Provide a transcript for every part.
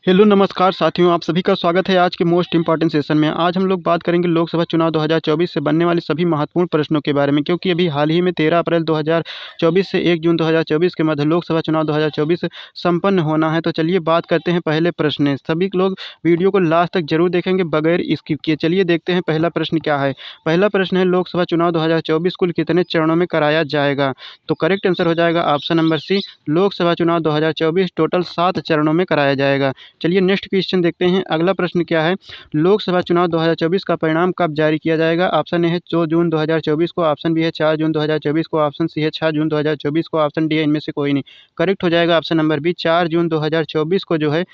Hello नमस्कार साथियों, आप सभी का स्वागत है आज के मोस्ट इंपॉर्टेंट सेशन में। आज हम लोग बात करेंगे लोकसभा चुनाव 2024 से बनने वाले सभी महत्वपूर्ण प्रश्नों के बारे में, क्योंकि अभी हाल ही में 13 अप्रैल 2024 से 1 जून 2024 के मध्य लोकसभा चुनाव 2024 संपन्न होना है। तो चलिए बात करते हैं पहले प्रश्न है। सभी लोग वीडियो को लास्ट तक जरूर देखेंगे बगैर स्किप किए। चलिए देखते हैं पहला प्रश्न क्या है। पहला प्रश्न है, लोकसभा चुनाव 2024 कुल कितने चरणों में कराया जाएगा? तो करेक्ट आंसर हो जाएगा ऑप्शन नंबर सी, लोकसभा चुनाव 2024 टोटल 7 चरणों में कराया जाएगा। चलिए नेक्स्ट क्वेश्चन देखते हैं। अगला प्रश्न क्या है, लोकसभा चुनाव 2024 का परिणाम कब जारी किया जाएगा? ऑप्शन ए है 2 जून 2024 को, ऑप्शन बी है 4 जून 2024 को, ऑप्शन सी है 6 जून 2024 को, ऑप्शन डी है इनमें से कोई नहीं। करेक्ट हो जाएगा ऑप्शन नंबर बी, 4 जून 2024 को जो है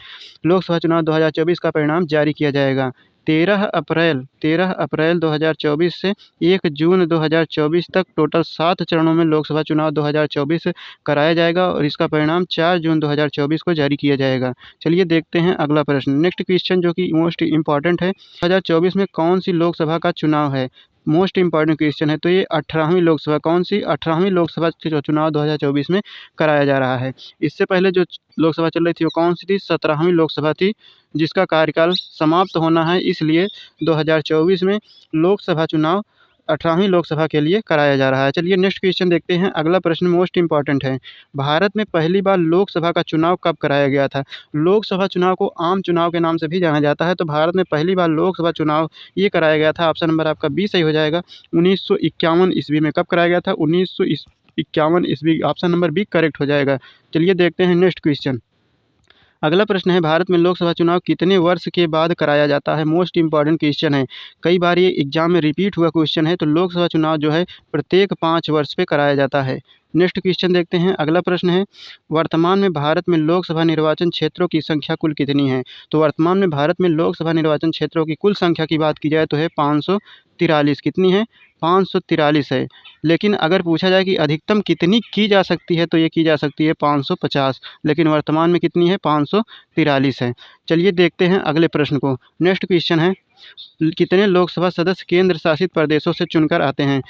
लोकसभा चुनाव 2024 का परिणाम जारी किया जाएगा। 13 अप्रैल 2024 से 1 जून 2024 तक टोटल 7 चरणों में लोकसभा चुनाव 2024 कराया जाएगा और इसका परिणाम 4 जून 2024 को जारी किया जाएगा। चलिए देखते हैं अगला प्रश्न। नेक्स्ट क्वेश्चन जो कि मोस्ट इम्पॉर्टेंट है, 2024 में कौन सी लोकसभा का चुनाव है? मोस्ट इम्पॉर्टेंट क्वेश्चन है। तो ये 18वीं लोकसभा, कौन सी 18वीं लोकसभा चुनाव 2024 में कराया जा रहा है। इससे पहले जो लोकसभा चल रही थी वो कौन सी थी? 17वीं लोकसभा थी, जिसका कार्यकाल समाप्त होना है, इसलिए 2024 में लोकसभा चुनाव 18वीं लोकसभा के लिए कराया जा रहा है। चलिए नेक्स्ट क्वेश्चन देखते हैं। अगला प्रश्न मोस्ट इम्पॉर्टेंट है, भारत में पहली बार लोकसभा का चुनाव कब कराया गया था? लोकसभा चुनाव को आम चुनाव के नाम से भी जाना जाता है। तो भारत में पहली बार लोकसभा चुनाव ये कराया गया था। ऑप्शन नंबर आपका बी सही हो जाएगा। 1951 ईस्वी में। कब कराया गया था? 1951 ईस्वी। ऑप्शन नंबर बी करेक्ट हो जाएगा। चलिए देखते हैं नेक्स्ट क्वेश्चन। अगला प्रश्न है, भारत में लोकसभा चुनाव कितने वर्ष के बाद कराया जाता है? मोस्ट इंपॉर्टेंट क्वेश्चन है, कई बार ये एग्जाम में रिपीट हुआ क्वेश्चन है। तो लोकसभा चुनाव जो है प्रत्येक 5 वर्ष पे कराया जाता है। नेक्स्ट क्वेश्चन देखते हैं। अगला प्रश्न है, वर्तमान में भारत में लोकसभा निर्वाचन क्षेत्रों की संख्या कुल कितनी है? तो वर्तमान में भारत में लोकसभा निर्वाचन क्षेत्रों की कुल संख्या की बात की जाए तो है 543। कितनी है? 543 है। लेकिन अगर पूछा जाए कि अधिकतम कितनी की जा सकती है तो ये की जा सकती है 550, लेकिन वर्तमान में कितनी है? 543 है। चलिए देखते हैं अगले प्रश्न को। नेक्स्ट क्वेश्चन है, कितने लोकसभा सदस्य केंद्र शासित प्रदेशों से चुनकर आते हैं?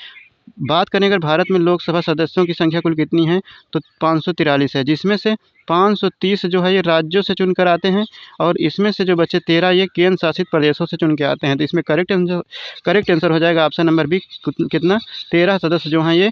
बात करें अगर भारत में लोकसभा सदस्यों की संख्या कुल कितनी है तो 543 है, जिसमें से 530 जो है ये राज्यों से चुनकर आते हैं और इसमें से जो बचे 13 ये केंद्र शासित प्रदेशों से चुन के आते हैं। तो इसमें करेक्ट आंसर हो जाएगा ऑप्शन नंबर बी, कितना? 13 सदस्य जो हैं ये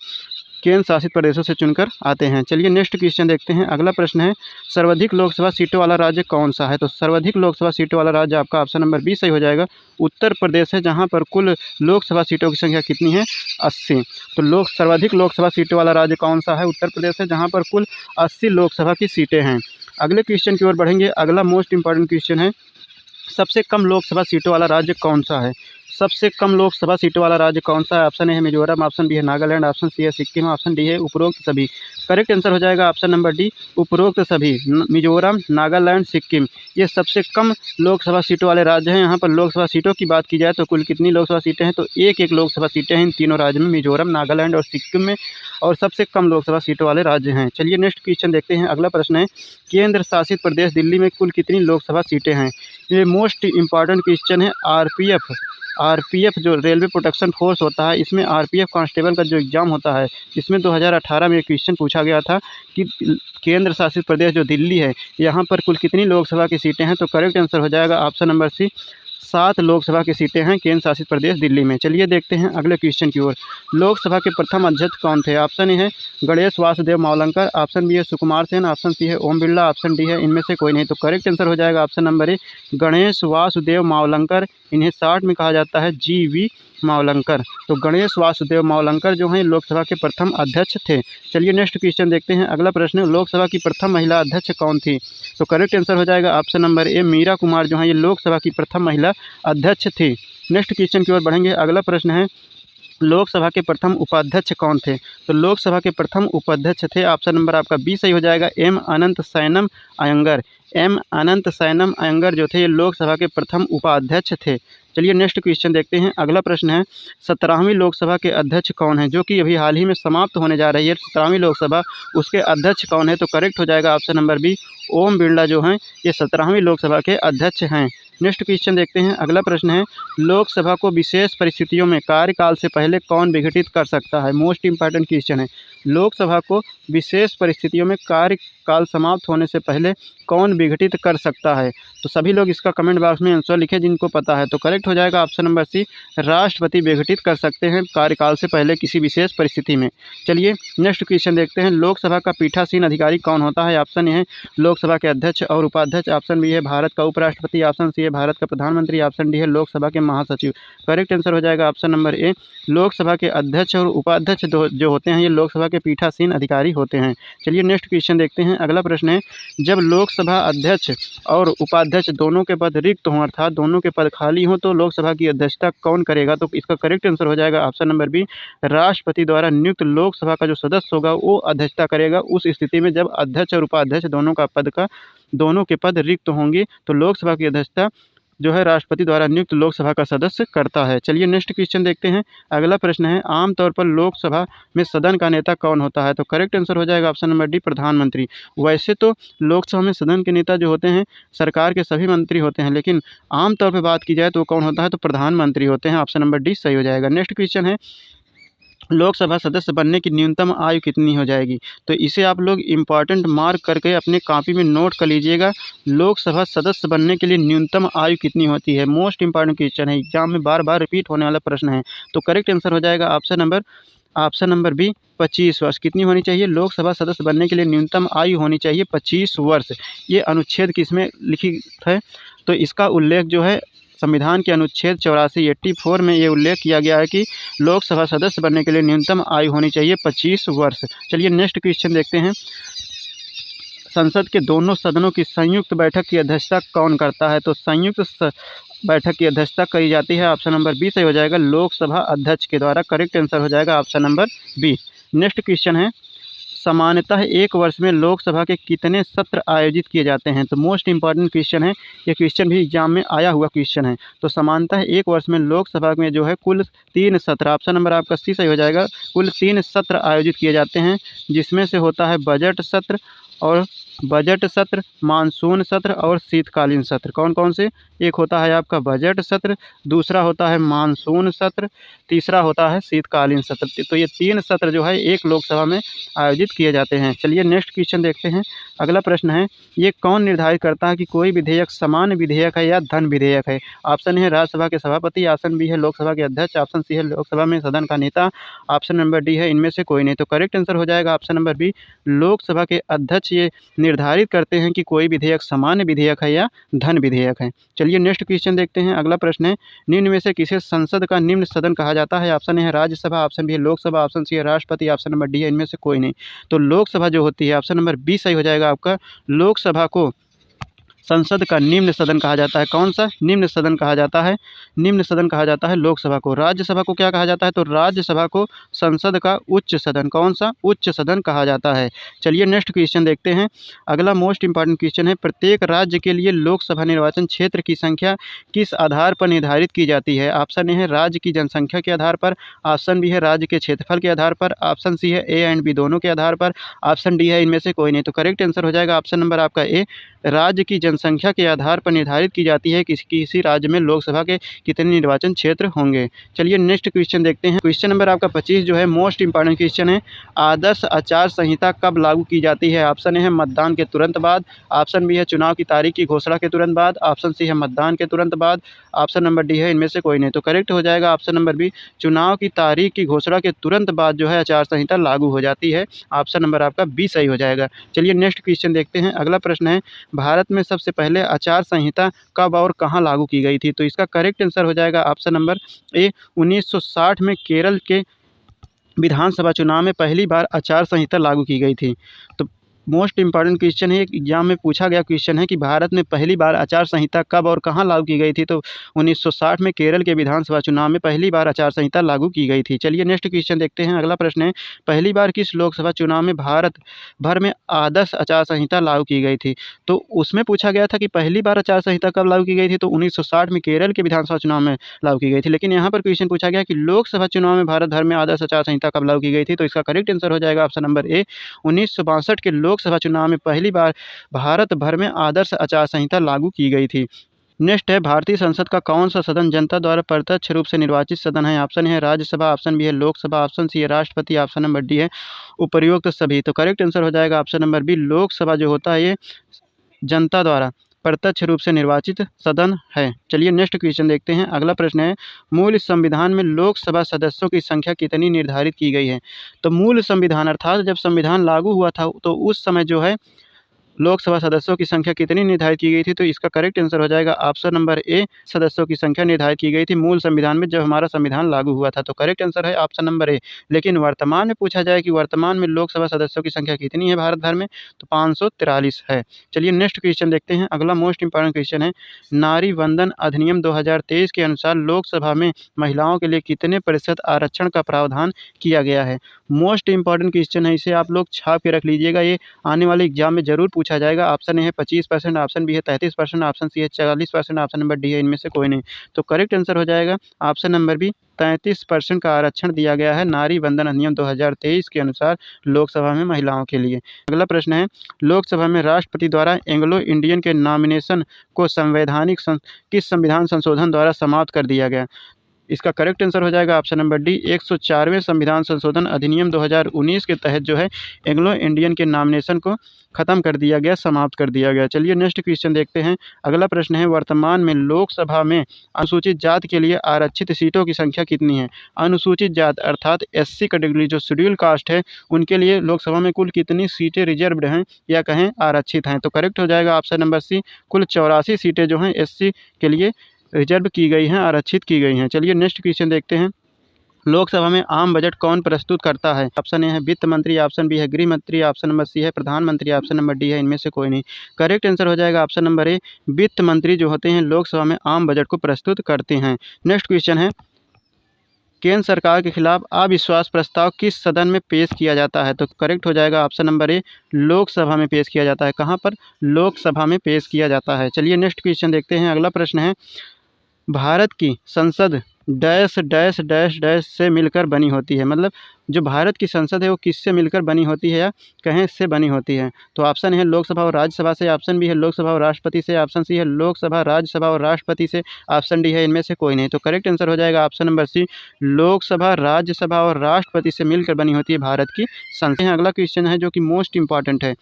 केंद्र शासित प्रदेशों से चुनकर आते हैं। चलिए नेक्स्ट क्वेश्चन देखते हैं। अगला प्रश्न है, सर्वाधिक लोकसभा सीटों वाला राज्य कौन सा है? तो सर्वाधिक लोकसभा सीटों वाला राज्य आपका ऑप्शन नंबर बी सही हो जाएगा। उत्तर प्रदेश है, जहां पर कुल लोकसभा सीटों की संख्या कितनी है? 80। तो सर्वाधिक लोकसभा सीटों वाला राज्य कौन सा है? उत्तर प्रदेश है, जहाँ पर कुल 80 लोकसभा की सीटें हैं। अगले क्वेश्चन की ओर बढ़ेंगे। अगला मोस्ट इंपॉर्टेंट क्वेश्चन है, सबसे कम लोकसभा सीटों वाला राज्य कौन सा है? सबसे कम लोकसभा सीटों वाला राज्य कौन सा है? ऑप्शन ए है मिजोरम, ऑप्शन बी है नागालैंड, ऑप्शन सी है सिक्किम, ऑप्शन डी है उपरोक्त सभी। करेक्ट आंसर हो जाएगा ऑप्शन नंबर डी, उपरोक्त सभी। मिजोरम, नागालैंड, सिक्किम ये सबसे कम लोकसभा सीटों वाले राज्य हैं। यहाँ पर लोकसभा सीटों की बात की जाए तो कुल कितनी लोकसभा सीटें हैं? तो एक लोकसभा सीटें हैं इन तीनों राज्यों में, मिजोरम, नागालैंड और सिक्किम में, और सबसे कम लोकसभा सीटों वाले राज्य हैं। चलिए नेक्स्ट क्वेश्चन देखते हैं। अगला प्रश्न है, केंद्र शासित प्रदेश दिल्ली में कुल कितनी लोकसभा सीटें हैं? ये मोस्ट इंपॉर्टेंट क्वेश्चन है। आरपीएफ जो रेलवे प्रोटेक्शन फोर्स होता है, इसमें आरपीएफ कांस्टेबल का जो एग्ज़ाम होता है, इसमें 2018 में एक क्वेश्चन पूछा गया था कि केंद्र शासित प्रदेश जो दिल्ली है, यहाँ पर कुल कितनी लोकसभा की सीटें हैं? तो करेक्ट आंसर हो जाएगा ऑप्शन नंबर सी, 7 लोकसभा की सीटें हैं केंद्र शासित प्रदेश दिल्ली में। चलिए देखते हैं अगले क्वेश्चन की ओर। लोकसभा के प्रथम अध्यक्ष कौन थे? ऑप्शन ए है गणेश वासुदेव मावलंकर, ऑप्शन बी है सुकुमार सेन, ऑप्शन सी है ओम बिरला, ऑप्शन डी है इनमें से कोई नहीं। तो करेक्ट आंसर हो जाएगा ऑप्शन नंबर ए, गणेश वासुदेव मावलंकर। इन्हें शॉर्ट में कहा जाता है GV मावलंकर। तो गणेश वासुदेव मावलंकर जो हैं लोकसभा के प्रथम अध्यक्ष थे। चलिए नेक्स्ट क्वेश्चन देखते हैं। अगला प्रश्न, लोकसभा की प्रथम महिला अध्यक्ष कौन थी? तो करेक्ट आंसर हो जाएगा option number A, Meira Kumar जो हैं ये लोकसभा की प्रथम महिला अध्यक्ष थी। नेक्स्ट क्वेश्चन की ओर बढ़ेंगे। अगला प्रश्न है, लोकसभा के प्रथम उपाध्यक्ष कौन थे? तो लोकसभा के प्रथम उपाध्यक्ष थे, ऑप्शन नंबर आपका बी सही हो जाएगा, M अनंत सैनम अयंगर। M अनंत सैनम अयंगर जो थे ये लोकसभा के प्रथम उपाध्यक्ष थे। चलिए नेक्स्ट क्वेश्चन देखते हैं। अगला प्रश्न है, 17वीं लोकसभा के अध्यक्ष कौन है, जो कि अभी हाल ही में समाप्त होने जा रही है 17वीं लोकसभा, उसके अध्यक्ष कौन है? तो करेक्ट हो जाएगा option number B, Om Birla जो हैं ये 17वीं लोकसभा के अध्यक्ष हैं। नेक्स्ट क्वेश्चन देखते हैं। अगला प्रश्न है, लोकसभा को विशेष परिस्थितियों में कार्यकाल से पहले कौन विघटित कर सकता है? मोस्ट इंपॉर्टेंट क्वेश्चन है। लोकसभा को विशेष परिस्थितियों में काल समाप्त होने से पहले कौन विघटित कर सकता है? तो सभी लोग इसका कमेंट बॉक्स में आंसर लिखें जिनको पता है। तो करेक्ट हो जाएगा ऑप्शन नंबर सी, राष्ट्रपति विघटित कर सकते हैं कार्यकाल से पहले किसी विशेष परिस्थिति में। चलिए नेक्स्ट क्वेश्चन देखते हैं, लोकसभा का पीठासीन अधिकारी कौन होता है? ऑप्शन ए है लोकसभा के अध्यक्ष और उपाध्यक्ष, ऑप्शन बी है भारत का उपराष्ट्रपति, ऑप्शन सी है भारत का प्रधानमंत्री, ऑप्शन डी है लोकसभा के महासचिव। करेक्ट आंसर हो जाएगा ऑप्शन नंबर ए, लोकसभा के अध्यक्ष और उपाध्यक्ष जो होते हैं ये लोकसभा के पीठासीन अधिकारी होते हैं। चलिए नेक्स्ट क्वेश्चन देखते हैं। अगला प्रश्न है, जब लोकसभा अध्यक्ष और उपाध्यक्ष दोनों के पद रिक्त हों अर्थात दोनों के पद खाली हों तो लोकसभा की अध्यक्षता कौन करेगा? तो इसका करेक्ट आंसर हो जाएगा ऑप्शन नंबर बी, राष्ट्रपति द्वारा नियुक्त लोकसभा का जो सदस्य होगा वो अध्यक्षता करेगा। उस स्थिति में जब अध्यक्ष और उपाध्यक्ष दोनों के पद रिक्त होंगे तो लोकसभा की अध्यक्षता जो है राष्ट्रपति द्वारा नियुक्त लोकसभा का सदस्य करता है। चलिए नेक्स्ट क्वेश्चन देखते हैं। अगला प्रश्न है, आमतौर पर लोकसभा में सदन का नेता कौन होता है? तो करेक्ट आंसर हो जाएगा ऑप्शन नंबर डी, प्रधानमंत्री। वैसे तो लोकसभा में सदन के नेता जो होते हैं सरकार के सभी मंत्री होते हैं, लेकिन आमतौर पर बात की जाए तो कौन होता है? तो प्रधानमंत्री होते हैं। ऑप्शन नंबर डी सही हो जाएगा। नेक्स्ट क्वेश्चन है, लोकसभा सदस्य बनने की न्यूनतम आयु कितनी हो जाएगी? तो इसे आप लोग इम्पॉर्टेंट मार्क करके अपने कॉपी में नोट कर लीजिएगा। लोकसभा सदस्य बनने के लिए न्यूनतम आयु कितनी होती है? मोस्ट इंपॉर्टेंट क्वेश्चन है, एग्जाम में बार बार रिपीट होने वाला प्रश्न है। तो करेक्ट आंसर हो जाएगा ऑप्शन नंबर बी, 25 वर्ष। कितनी होनी चाहिए? लोकसभा सदस्य बनने के लिए न्यूनतम आयु होनी चाहिए 25 वर्ष। ये अनुच्छेद किसमें लिखित है? तो इसका उल्लेख जो है संविधान के अनुच्छेद 84 में ये उल्लेख किया गया है कि लोकसभा सदस्य बनने के लिए न्यूनतम आयु होनी चाहिए 25 वर्ष। चलिए नेक्स्ट क्वेश्चन देखते हैं, संसद के दोनों सदनों की संयुक्त बैठक की अध्यक्षता कौन करता है? तो संयुक्त बैठक की अध्यक्षता करी जाती है, ऑप्शन नंबर बी सही हो जाएगा, लोकसभा अध्यक्ष के द्वारा। करेक्ट आंसर हो जाएगा option number B. Next question है, सामान्यतः एक वर्ष में लोकसभा के कितने सत्र आयोजित किए जाते हैं? तो मोस्ट इंपॉर्टेंट क्वेश्चन है, ये क्वेश्चन भी एग्जाम में आया हुआ क्वेश्चन है। तो सामान्यतः एक वर्ष में लोकसभा में जो है कुल 3 सत्र, ऑप्शन नंबर आपका सी सही हो जाएगा, कुल 3 सत्र आयोजित किए जाते हैं, जिसमें से होता है बजट सत्र, मानसून सत्र और शीतकालीन सत्र। कौन कौन से? एक होता है आपका बजट सत्र, दूसरा होता है मानसून सत्र, तीसरा होता है शीतकालीन सत्र। तो ये 3 सत्र जो है एक लोकसभा में आयोजित किए जाते हैं। चलिए नेक्स्ट क्वेश्चन देखते हैं। अगला प्रश्न है, ये कौन निर्धारित करता है कि कोई विधेयक सामान्य विधेयक है या धन विधेयक है? ऑप्शन है राज्यसभा के सभापति, ऑप्शन बी है लोकसभा के अध्यक्ष, ऑप्शन सी है लोकसभा में सदन का नेता, ऑप्शन नंबर डी है इनमें से कोई नहीं। तो करेक्ट आंसर हो जाएगा ऑप्शन नंबर बी, लोकसभा के अध्यक्ष ये निर्धारित करते हैं कि कोई विधेयक सामान्य विधेयक है या धन विधेयक है। चलिए नेक्स्ट क्वेश्चन देखते हैं। अगला प्रश्न है, निम्न में से किसे संसद का निम्न सदन कहा जाता है? ऑप्शन है राज्यसभा, ऑप्शन बी है लोकसभा, ऑप्शन सी है राष्ट्रपति, ऑप्शन नंबर डी है इनमें से कोई नहीं। तो लोकसभा जो होती है, ऑप्शन नंबर बी सही हो जाएगा आपका, लोकसभा को संसद का निम्न सदन कहा जाता है। कौन सा निम्न सदन कहा जाता है? निम्न सदन कहा जाता है लोकसभा को। राज्यसभा को क्या कहा जाता है? तो राज्यसभा को संसद का उच्च सदन, कौन सा? उच्च सदन कहा जाता है। चलिए नेक्स्ट क्वेश्चन देखते हैं। अगला मोस्ट इंपॉर्टेंट क्वेश्चन है, प्रत्येक राज्य के लिए लोकसभा निर्वाचन क्षेत्र की संख्या किस आधार पर निर्धारित की जाती है? ऑप्शन ए है राज्य की जनसंख्या के आधार पर, ऑप्शन बी है राज्य के क्षेत्रफल के आधार पर, ऑप्शन सी है ए एंड बी दोनों के आधार पर, ऑप्शन डी है इनमें से कोई नहीं। तो करेक्ट आंसर हो जाएगा ऑप्शन नंबर आपका ए, राज्य की जनसंख्या के आधार पर निर्धारित की जाती है कि किसी राज्य में लोकसभा के कितने निर्वाचन क्षेत्र होंगे। चलिए नेक्स्ट क्वेश्चन देखते हैं। क्वेश्चन नंबर आपका 25 जो है मोस्ट इंपॉर्टेंट क्वेश्चन है, आदर्श आचार संहिता कब लागू की जाती है? ऑप्शन ए है मतदान के तुरंत बाद, ऑप्शन बी है चुनाव की तारीख की घोषणा के तुरंत बाद, ऑप्शन सी है मतदान के तुरंत बाद, ऑप्शन नंबर डी है इनमें से कोई नहीं। तो करेक्ट हो जाएगा ऑप्शन नंबर बी, चुनाव की तारीख की घोषणा के तुरंत बाद जो है आचार संहिता लागू हो जाती है। ऑप्शन नंबर आपका बी सही हो जाएगा। चलिए नेक्स्ट क्वेश्चन देखते हैं। अगला प्रश्न है, भारत में सबसे पहले आचार संहिता कब और कहां लागू की गई थी? तो इसका करेक्ट आंसर हो जाएगा ऑप्शन नंबर ए, 1960 में केरल के विधानसभा चुनाव में पहली बार आचार संहिता लागू की गई थी। तो मोस्ट इंपॉर्टेंट क्वेश्चन है, एग्जाम में पूछा गया क्वेश्चन है कि भारत में पहली बार आचार संहिता कब और कहां लागू की गई थी? तो 1960 में केरल के विधानसभा चुनाव में पहली बार आचार संहिता लागू की गई थी। चलिए नेक्स्ट क्वेश्चन देखते हैं। अगला प्रश्न है, पहली बार किस लोकसभा चुनाव में भारत भर में आदर्श आचार संहिता लागू की गई थी? तो उसमें पूछा गया था कि पहली बार आचार संहिता कब लागू की गई थी, तो 1960 में केरल के विधानसभा चुनाव में लागू की गई थी। लेकिन यहाँ पर क्वेश्चन पूछा गया कि लोकसभा चुनाव में भारत भर में आदर्श आचार संहिता कब लागू की गई थी? तो इसका करेक्ट आंसर हो जाएगा ऑप्शन नंबर ए, 1962 के लोकसभा चुनाव में पहली बार भारत भर में आदर्श आचार संहिता लागू की गई थी। नेक्स्ट है, भारतीय संसद का कौन सा सदन जनता द्वारा प्रत्यक्ष रूप से निर्वाचित सदन है? ऑप्शन है राज्यसभा, ऑप्शन बी है लोकसभा, ऑप्शन सी है राष्ट्रपति, ऑप्शन नंबर डी है उपयुक्त सभी। तो करेक्ट आंसर हो जाएगा ऑप्शन नंबर बी, लोकसभा जो होता है ये जनता द्वारा प्रत्यक्ष रूप से निर्वाचित सदन है। चलिए नेक्स्ट क्वेश्चन देखते हैं। अगला प्रश्न है, मूल संविधान में लोकसभा सदस्यों की संख्या कितनी निर्धारित की गई है? तो मूल संविधान अर्थात जब संविधान लागू हुआ था तो उस समय जो है लोकसभा सदस्यों की संख्या कितनी निर्धारित की गई थी? तो इसका करेक्ट आंसर हो जाएगा ऑप्शन नंबर ए, सदस्यों की संख्या निर्धारित की गई थी मूल संविधान में जब हमारा संविधान लागू हुआ था। तो करेक्ट आंसर है ऑप्शन नंबर ए। लेकिन वर्तमान में पूछा जाए कि वर्तमान में लोकसभा सदस्यों की संख्या कितनी है भारत भर में, तो 543 है। चलिए नेक्स्ट क्वेश्चन देखते हैं। अगला मोस्ट इंपॉर्टेंट क्वेश्चन है, नारी वंदन अधिनियम 2023 के अनुसार लोकसभा में महिलाओं के लिए कितने प्रतिशत आरक्षण का प्रावधान किया गया है? मोस्ट इंपॉर्टेंट क्वेश्चन है, इसे आप लोग छाप के रख लीजिएगा, ये आने वाले एग्जाम में जरूर पूछा जाएगा। ऑप्शन ए है 25%, ऑप्शन बी है 33%, ऑप्शन सी है 40%, ऑप्शन नंबर डी है इनमें से कोई नहीं। तो करेक्ट आंसर हो जाएगा ऑप्शन नंबर बी, 33% का आरक्षण दिया गया है नारी वंदन अधिनियम 2023 के अनुसार लोकसभा में महिलाओं के लिए। अगला प्रश्न है, लोकसभा में राष्ट्रपति द्वारा एंग्लो इंडियन के नॉमिनेशन को किस संविधान संशोधन द्वारा समाप्त कर दिया गया? इसका करेक्ट आंसर हो जाएगा ऑप्शन नंबर डी, 104वें संविधान संशोधन अधिनियम 2019 के तहत जो है एंग्लो इंडियन के नॉमिनेशन को खत्म कर दिया गया, समाप्त कर दिया गया। चलिए नेक्स्ट क्वेश्चन देखते हैं। अगला प्रश्न है, वर्तमान में लोकसभा में अनुसूचित जाति के लिए आरक्षित सीटों की संख्या कितनी है? अनुसूचित जाति अर्थात एससी कैटेगरी जो शेड्यूल कास्ट है उनके लिए लोकसभा में कुल कितनी सीटें रिजर्व्ड हैं या कहें आरक्षित हैं? तो करेक्ट हो जाएगा ऑप्शन नंबर सी, कुल 84 सीटें जो हैं एससी के लिए रिजर्व की गई हैं, आरक्षित की गई हैं। चलिए नेक्स्ट क्वेश्चन देखते हैं। लोकसभा में आम बजट कौन प्रस्तुत करता है? ऑप्शन ए है वित्त मंत्री, ऑप्शन बी है गृह मंत्री, ऑप्शन नंबर सी है प्रधानमंत्री, ऑप्शन नंबर डी है इनमें से कोई नहीं। करेक्ट आंसर हो जाएगा ऑप्शन नंबर ए, वित्त मंत्री जो होते हैं लोकसभा में आम बजट को प्रस्तुत करते हैं। नेक्स्ट क्वेश्चन है, केंद्र सरकार के खिलाफ अविश्वास प्रस्ताव किस सदन में पेश किया जाता है? तो करेक्ट हो जाएगा ऑप्शन नंबर ए, लोकसभा में पेश किया जाता है। कहाँ पर? लोकसभा में पेश किया जाता है। चलिए नेक्स्ट क्वेश्चन देखते हैं। अगला प्रश्न है, भारत की संसद डैश डैश डैश डैश से मिलकर बनी होती है? मतलब जो भारत की संसद है वो किससे मिलकर बनी होती है या कहें से बनी होती है? तो ऑप्शन है लोकसभा और राज्यसभा से, ऑप्शन बी है लोकसभा और राष्ट्रपति से, ऑप्शन सी है लोकसभा राज्यसभा और राष्ट्रपति से, ऑप्शन डी है इनमें से कोई नहीं। तो करेक्ट आंसर हो जाएगा option number C, Lok Sabha Rajya Sabha और राष्ट्रपति से मिलकर बनी होती है भारत की संसद। अगला क्वेश्चन है जो कि मोस्ट इंपॉर्टेंट है,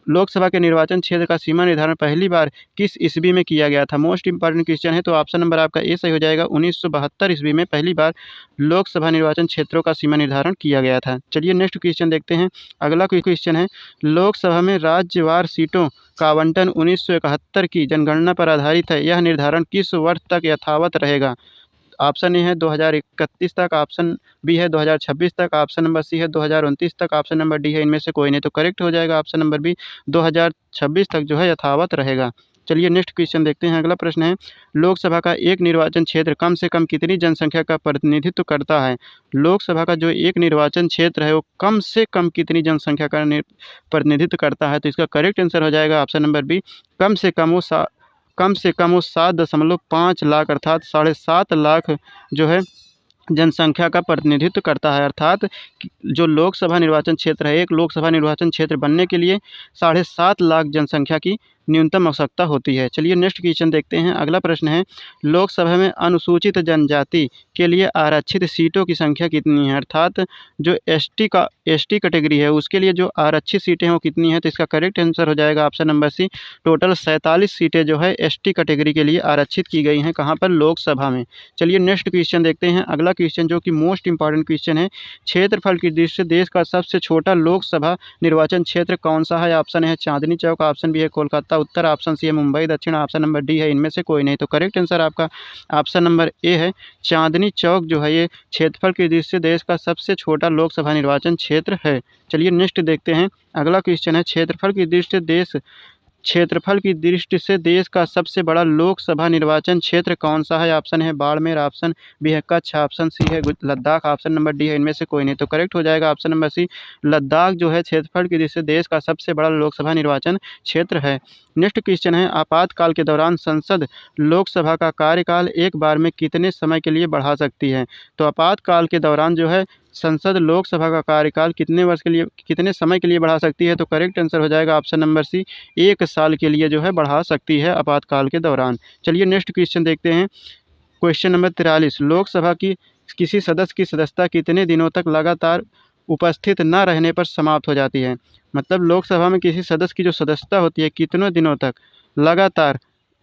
लोकसभा के निर्वाचन क्षेत्र का सीमा निर्धारण पहली बार किस ईस्वी में किया गया था? मोस्ट इंपॉर्टेंट क्वेश्चन है, तो ऑप्शन नंबर आपका ए सही हो जाएगा। 1972 ईस्वी में पहली बार लोकसभा निर्वाचन क्षेत्रों का सीमा निर्धारण किया गया था। चलिए नेक्स्ट क्वेश्चन देखते हैं। अगला क्वेश्चन है, लोकसभा में राज्यवार सीटों का आवंटन 1971 की जनगणना पर आधारित है, यह निर्धारण किस वर्ष तक यथावत रहेगा? ऑप्शन ए है 2031 तक, ऑप्शन बी है 2026 तक, ऑप्शन नंबर सी है 2029 तक, ऑप्शन नंबर डी है इनमें से कोई नहीं। तो करेक्ट हो जाएगा ऑप्शन नंबर बी, 2026 तक जो है यथावत रहेगा। चलिए नेक्स्ट क्वेश्चन देखते हैं। अगला प्रश्न है, लोकसभा का एक निर्वाचन क्षेत्र कम से कम कितनी जनसंख्या का प्रतिनिधित्व करता है? लोकसभा का जो एक निर्वाचन क्षेत्र है वो कम से कम कितनी जनसंख्या का प्रतिनिधित्व करता है? तो इसका करेक्ट आंसर हो जाएगा ऑप्शन नंबर बी, कम से कम वो 7.5 लाख अर्थात 7.5 लाख जो है जनसंख्या का प्रतिनिधित्व करता है। अर्थात जो लोकसभा निर्वाचन क्षेत्र है, एक लोकसभा निर्वाचन क्षेत्र बनने के लिए 7.5 लाख जनसंख्या की न्यूनतम आवश्यकता होती है। चलिए नेक्स्ट क्वेश्चन देखते हैं। अगला प्रश्न है, लोकसभा में अनुसूचित जनजाति के लिए आरक्षित सीटों की संख्या कितनी है? अर्थात जो एसटी कैटेगरी है उसके लिए जो आरक्षित सीटें हैं वो कितनी है? तो इसका करेक्ट आंसर हो जाएगा ऑप्शन नंबर सी, टोटल 47 सीटें जो है एसटी कैटेगरी के लिए आरक्षित की गई हैं। कहाँ पर? लोकसभा में। चलिए नेक्स्ट क्वेश्चन देखते हैं। अगला क्वेश्चन जो कि मोस्ट इंपॉर्टेंट क्वेश्चन है, क्षेत्रफल की दृष्टि से देश का सबसे छोटा लोकसभा निर्वाचन क्षेत्र कौन सा है? ऑप्शन है चांदनी चौक, ऑप्शन बी है कोलकाता उत्तर, ऑप्शन सी है मुंबई दक्षिण, ऑप्शन नंबर डी है इनमें से कोई नहीं। तो करेक्ट आंसर आपका ऑप्शन नंबर ए है, चांदनी चौक जो है ये क्षेत्रफल की दृष्टि से देश का सबसे छोटा लोकसभा निर्वाचन क्षेत्र है। चलिए नेक्स्ट देखते हैं। अगला क्वेश्चन है, क्षेत्रफल की दृष्टि से देश का सबसे बड़ा लोकसभा निर्वाचन क्षेत्र कौन सा है? ऑप्शन है बाड़मेर, ऑप्शन बी है कच्छ, ऑप्शन सी है लद्दाख, ऑप्शन नंबर डी है इनमें से कोई नहीं। तो करेक्ट हो जाएगा ऑप्शन नंबर सी, लद्दाख जो है क्षेत्रफल की दृष्टि से देश का सबसे बड़ा लोकसभा निर्वाचन क्षेत्र है। नेक्स्ट क्वेश्चन है, आपातकाल के दौरान संसद लोकसभा का कार्यकाल एक बार में कितने समय के लिए बढ़ा सकती है? तो आपातकाल के दौरान जो है संसद लोकसभा का कार्यकाल कितने समय के लिए बढ़ा सकती है? तो करेक्ट आंसर हो जाएगा ऑप्शन नंबर सी, 1 साल के लिए जो है बढ़ा सकती है आपातकाल के दौरान। चलिए नेक्स्ट क्वेश्चन देखते हैं। क्वेश्चन नंबर 43, लोकसभा की किसी सदस्य की सदस्यता कितने दिनों तक लगातार उपस्थित न रहने पर समाप्त हो जाती है? मतलब लोकसभा में किसी सदस्य की जो सदस्यता होती है कितनों दिनों तक लगातार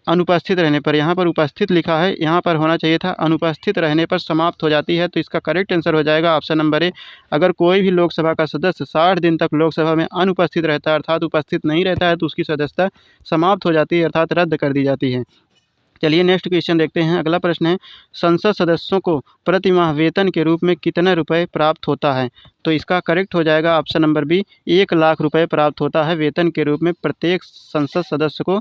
अनुपस्थित रहने पर, यहाँ पर उपस्थित लिखा है, यहाँ पर होना चाहिए था अनुपस्थित रहने पर समाप्त हो जाती है। तो इसका करेक्ट आंसर हो जाएगा ऑप्शन नंबर ए। अगर कोई भी लोकसभा का सदस्य 60 दिन तक लोकसभा में अनुपस्थित रहता है अर्थात उपस्थित नहीं रहता है तो उसकी सदस्यता समाप्त हो जाती है अर्थात रद्द कर दी जाती है। चलिए नेक्स्ट क्वेश्चन देखते हैं। अगला प्रश्न है, संसद सदस्यों को प्रति माह वेतन के रूप में कितने रुपए प्राप्त होता है? तो इसका करेक्ट हो जाएगा ऑप्शन नंबर बी, 1 लाख रुपए प्राप्त होता है वेतन के रूप में प्रत्येक संसद सदस्य को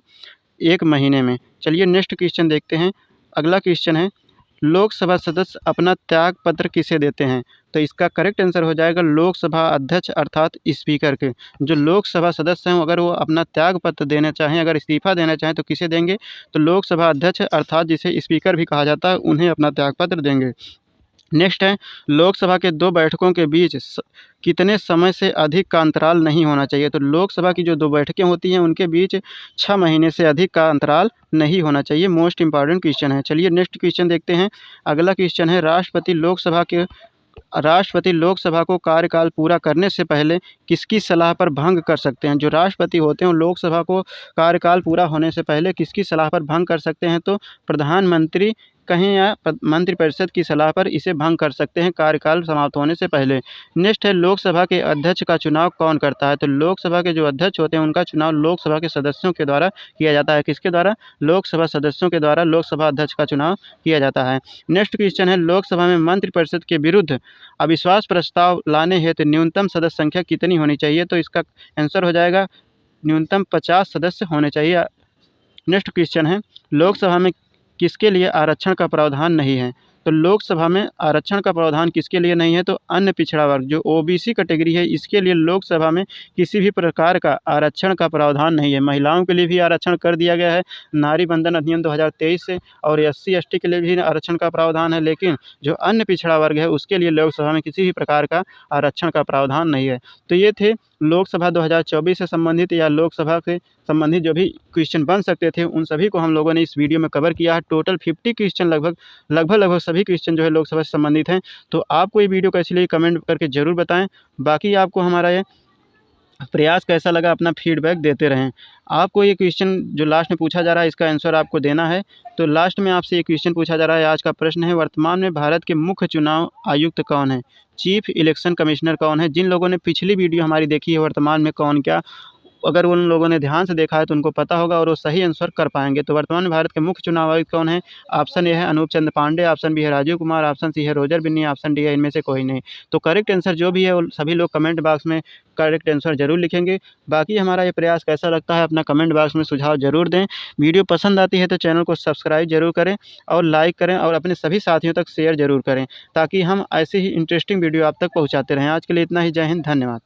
1 महीने में। चलिए नेक्स्ट क्वेश्चन देखते हैं। अगला क्वेश्चन है, लोकसभा सदस्य अपना त्याग पत्र किसे देते हैं? तो इसका करेक्ट आंसर हो जाएगा लोकसभा अध्यक्ष अर्थात स्पीकर के। जो लोकसभा सदस्य हैं अगर वो अपना त्याग पत्र देना चाहें, अगर इस्तीफा देना चाहें तो किसे देंगे? तो लोकसभा अध्यक्ष अर्थात जिसे स्पीकर भी कहा जाता है उन्हें अपना त्याग पत्र देंगे। नेक्स्ट है, लोकसभा के 2 बैठकों के बीच कितने समय से अधिक का अंतराल नहीं होना चाहिए? तो लोकसभा की जो 2 बैठकें होती हैं उनके बीच 6 महीने से अधिक का अंतराल नहीं होना चाहिए। मोस्ट इंपॉर्टेंट क्वेश्चन है। चलिए नेक्स्ट क्वेश्चन देखते हैं। अगला क्वेश्चन है, राष्ट्रपति लोकसभा को कार्यकाल पूरा करने से पहले किसकी सलाह पर भंग कर सकते हैं? जो राष्ट्रपति होते हैं लोकसभा को कार्यकाल पूरा होने से पहले किसकी सलाह पर भंग कर सकते हैं? तो प्रधानमंत्री कहें या मंत्रिपरिषद की सलाह पर इसे भंग कर सकते हैं कार्यकाल समाप्त होने से पहले। नेक्स्ट है, लोकसभा के अध्यक्ष का चुनाव कौन करता है? तो लोकसभा के जो अध्यक्ष होते हैं उनका चुनाव लोकसभा के सदस्यों के द्वारा किया जाता है। किसके द्वारा? लोकसभा सदस्यों के द्वारा लोकसभा अध्यक्ष का चुनाव किया जाता है। नेक्स्ट क्वेश्चन है, लोकसभा में मंत्रिपरिषद के विरुद्ध अविश्वास प्रस्ताव लाने हेतु न्यूनतम सदस्य संख्या कितनी होनी चाहिए? तो इसका आंसर हो जाएगा न्यूनतम 50 सदस्य होने चाहिए। नेक्स्ट क्वेश्चन है, लोकसभा में किसके लिए आरक्षण का प्रावधान नहीं है? तो लोकसभा में आरक्षण का प्रावधान किसके लिए नहीं है? तो अन्य पिछड़ा वर्ग जो ओबीसी कैटेगरी है इसके लिए लोकसभा में किसी भी प्रकार का आरक्षण का प्रावधान नहीं है। महिलाओं के लिए भी आरक्षण कर दिया गया है नारी बंधन अधिनियम 2023 से, और SC ST के लिए भी आरक्षण का प्रावधान है, लेकिन जो अन्य पिछड़ा वर्ग है उसके लिए लोकसभा में किसी भी प्रकार का आरक्षण का प्रावधान नहीं है। तो ये थे लोकसभा 2024 से संबंधित या लोकसभा से संबंधित जो भी क्वेश्चन बन सकते थे उन सभी को हम लोगों ने इस वीडियो में कवर किया है। टोटल 50 क्वेश्चन लगभग सभी क्वेश्चन जो है लोकसभा से संबंधित हैं। तो आपको ये वीडियो कैसी लगी कमेंट करके ज़रूर बताएं। बाकी आपको हमारा ये प्रयास कैसा लगा अपना फीडबैक देते रहें। आपको ये क्वेश्चन जो लास्ट में पूछा जा रहा है इसका आंसर आपको देना है। तो लास्ट में आपसे ये क्वेश्चन पूछा जा रहा है, आज का प्रश्न है, वर्तमान में भारत के मुख्य चुनाव आयुक्त कौन है? चीफ इलेक्शन कमिश्नर कौन है? जिन लोगों ने पिछली वीडियो हमारी देखी है वर्तमान में कौन क्या, अगर उन लोगों ने ध्यान से देखा है तो उनको पता होगा और वो सही आंसर कर पाएंगे। तो वर्तमान में भारत के मुख्य चुनाव आयुक्त कौन है? ऑप्शन ए है अनूप चंद्र पांडे, ऑप्शन बी है राजीव कुमार, ऑप्शन सी है रोजर बिन्नी, ऑप्शन डी है इनमें से कोई नहीं। तो करेक्ट आंसर जो भी है वो सभी लोग कमेंट बॉक्स में करेक्ट आंसर जरूर लिखेंगे। बाकी हमारा ये प्रयास कैसा लगता है अपना कमेंट बॉक्स में सुझाव जरूर दें। वीडियो पसंद आती है तो चैनल को सब्सक्राइब जरूर करें और लाइक करें और अपने सभी साथियों तक शेयर जरूर करें ताकि हम ऐसे ही इंटरेस्टिंग वीडियो आप तक पहुँचाते रहें। आज के लिए इतना ही। जय हिंद, धन्यवाद।